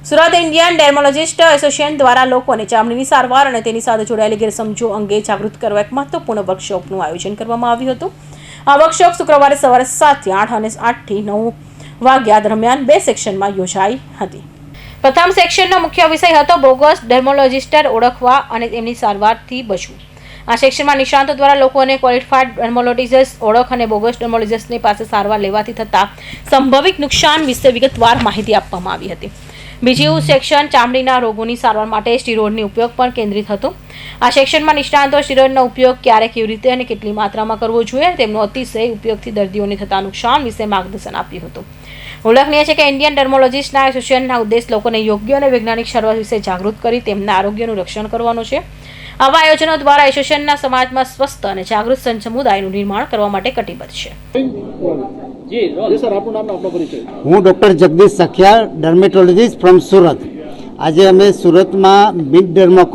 Surat Indian ડર્મોલોજિસ્ટ association દ્વારા લોકોને ચામડીની સારવાર અને તેની સાથે જોડાયેલી ગેરસમજો અંગે જાગૃત કરવા એક મહત્વપૂર્ણ વર્કશોપનું આયોજન કરવામાં આવ્યું હતું। આ વર્કશોપ શુક્રવારે સવારે 7 થી 8 અને 8 થી 9 વાગ્યા દરમિયાન 2 સેક્શનમાં યોજાઈ હતી। પ્રથમ સેક્શનનો મુખ્ય વિષય હતો બોગસ ડર્મોલોજિસ્ટ ઓળખવા અને તેમની સારવારથી બચવું। આ સેક્શનમાં નિષ્ણાતો દ્વારા લોકોને ક્વોલિફાઈડ ડર્મોલોજિસ્ટ ઓળખ અને બોગસ ડર્મોલોજિસ્ટની પાસે સારવાર લેવાથી થતા સંભવિત નુકસાન વિશે વિગતવાર માહિતી આપવામાં આવી હતી। બીજું સેક્શન ચામડીના રોગોની સારવાર માટે સ્ટીરોઇડનો ઉપયોગ પર કેન્દ્રિત હતું। આ સેક્શનમાં નિષ્ણાતો સ્ટીરોઇડનો ઉપયોગ ક્યારે, કેવી રીતે અને કેટલી માત્રામાં કરવો જોઈએ અને તેમનો અતિશય ઉપયોગથી દર્દીઓને થતા નુકસાન વિશે માર્ગદર્શન આપ્યું હતું। ઉલ્લેખનીય છે કે ઇન્ડિયન ડર્મોલોજિસ્ટના એસોસિએશનના ઉદ્દેશ લોકોને યોગ્ય અને વૈજ્ઞાનિક સારવાર વિશે જાગૃત કરી તેમના આરોગ્યનું રક્ષણ કરવાનો છે। આવા આયોજનો દ્વારા એસોસિએશનના સમાજમાં સ્વસ્થ અને જાગૃત સમુદાયનું નિર્માણ કરવા માટે કટિબદ્ધ છે। હું doctor Jagdish Sakhiya, dermatologist from Surat. આજે અમે સુરતમાં મિડ ડર્મા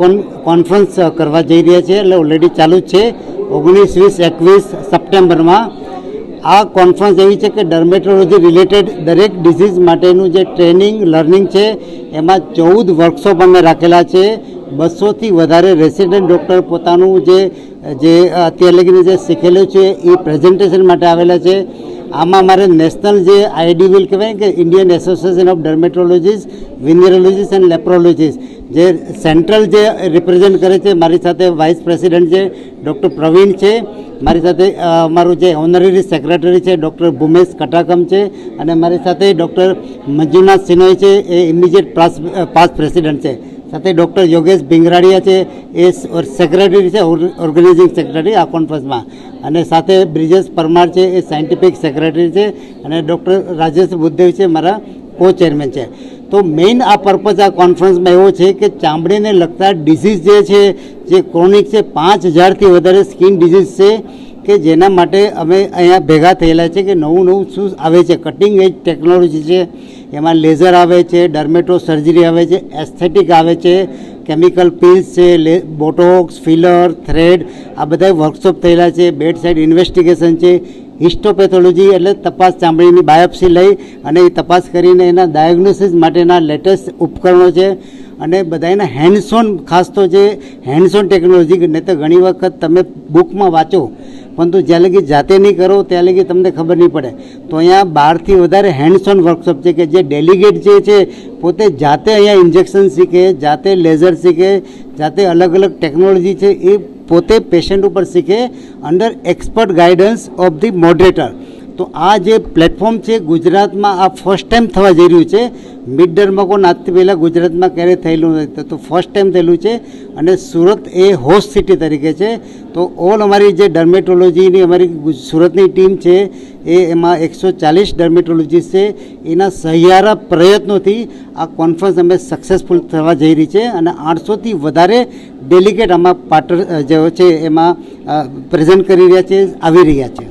કોન્ફરન્સ કરવા જઈ રહ્યા છીએ, એટલે ઓલરેડી ચાલુ જ છે। 19, 20, 21 સપ્ટેમ્બરમાં આ કોન્ફરન્સ એવી છે કે ડર્મેટોલોજી રિલેટેડ દરેક ડિઝીઝ માટેનું જે ટ્રેનિંગ લર્નિંગ છે એમાં 14 વર્કશોપ અમે રાખેલા છે। 200થી વધારે રેસિડેન્ટ ડૉક્ટર પોતાનું જે અત્યાર લગીને જે શીખેલું છે એ પ્રેઝન્ટેશન માટે આવેલા છે। આમાં મારે નેશનલ જે આઈડીવીલ કહેવાય કે Indian association of dermatologist, venereologist and leprologist, જે સેન્ટ્રલ જે રિપ્રેઝેન્ટ કરે છે, મારી સાથે વાઇસ પ્રેસિડેન્ટ છે ડૉક્ટર પ્રવીણ છે, મારી સાથે અમારું જે ઓનરરી સેક્રેટરી છે ડૉક્ટર ભૂમેશ કટાકમ છે, અને મારી સાથે ડૉક્ટર મંજુનાથ સિનોઈ છે, એ ઇમિડિયેટ પાસ્ટ પ્રેસિડેન્ટ છે। સાથે ડૉક્ટર યોગેશ ભીંગરાડિયા છે, એ સેક્રેટરી છે, ઓર્ગેનાઇઝિંગ સેક્રેટરી આ કોન્ફરન્સમાં, અને સાથે બ્રિજેશ પરમાર છે, એ સાયન્ટિફિક સેક્રેટરી છે, અને ડૉક્ટર રાજેશ બુદ્ધદેવ છે, મારા કો ચેરમેન છે। તો મેઇન આ પર્પઝ આ કોન્ફરન્સમાં એવો છે કે ચામડીને લગતા ડિઝીઝ જે છે, જે ક્રોનિક છે, 5000થી વધારે સ્કિન ડિઝીઝ છે કે જેના માટે અમે અહીંયા ભેગા થયેલા છે કે નવું શું આવે છે, કટિંગ એજ ટેકનોલોજી છે, એમાં લેઝર આવે છે, ડર્મેટો સર્જરી આવે છે, એસ્થેટિક આવે છે, કેમિકલ પીલ્સ છે, બોટોક્સ, ફિલર, થ્રેડ, આ બધા વર્કશોપ થયેલા છે। બેડ સાઇડ ઇન્વેસ્ટિગેશન છે, હિસ્ટોપેથોલોજી એટલે તપાસ, ચામડીની બાયોપ્સી લઈ અને એ તપાસ કરીને એના ડાયગ્નોસિસ માટેના લેટેસ્ટ ઉપકરણો છે, અને બધાના હેન્ડ્સ ઓન, ખાસ તો જે હેન્ડ્સ ઓન ટેકનોલોજી, નહીં તો ઘણી વખત તમે બુકમાં વાંચો પરંતુ જ્યાં લગી જાતે નહીં કરો ત્યાં લગી તમને ખબર નહીં પડે। તો અહીંયા 12થી વધારે હેન્ડ્સ ઓન વર્કશોપ છે કે જે ડેલિગેટ જે છે પોતે જાતે અહીંયા ઇન્જેક્શન શીખે, જાતે લેઝર શીખે, જાતે અલગ અલગ ટેકનોલોજી છે એ પોતે પેશન્ટ ઉપર શીખે under expert guidance of the moderator. તો આ જે પ્લેટફોર્મ છે ગુજરાતમાં આ ફર્સ્ટ ટાઈમ થવા જઈ રહ્યું છે। મિડ ડર્મા આજથી પહેલાં ગુજરાતમાં ક્યારેય થયેલું નથી, તો ફર્સ્ટ ટાઈમ થયેલું છે, અને સુરત એ હોસ્ટ સિટી તરીકે છે। તો ઓલ અમારી જે ડર્મેટોલોજીની અમારી સુરતની ટીમ છે એ એમાં 140 ડર્મેટોલોજીસ્ટ છે, એના સહિયારા પ્રયત્નોથી આ કોન્ફરન્સ અમે સક્સેસફુલ થવા જઈ રહી છે, અને 800થી વધારે ડેલિગેટ આમાં પાર્ટર જે છે એમાં પ્રેઝન્ટ કરી રહ્યા છે, આવી રહ્યા છે।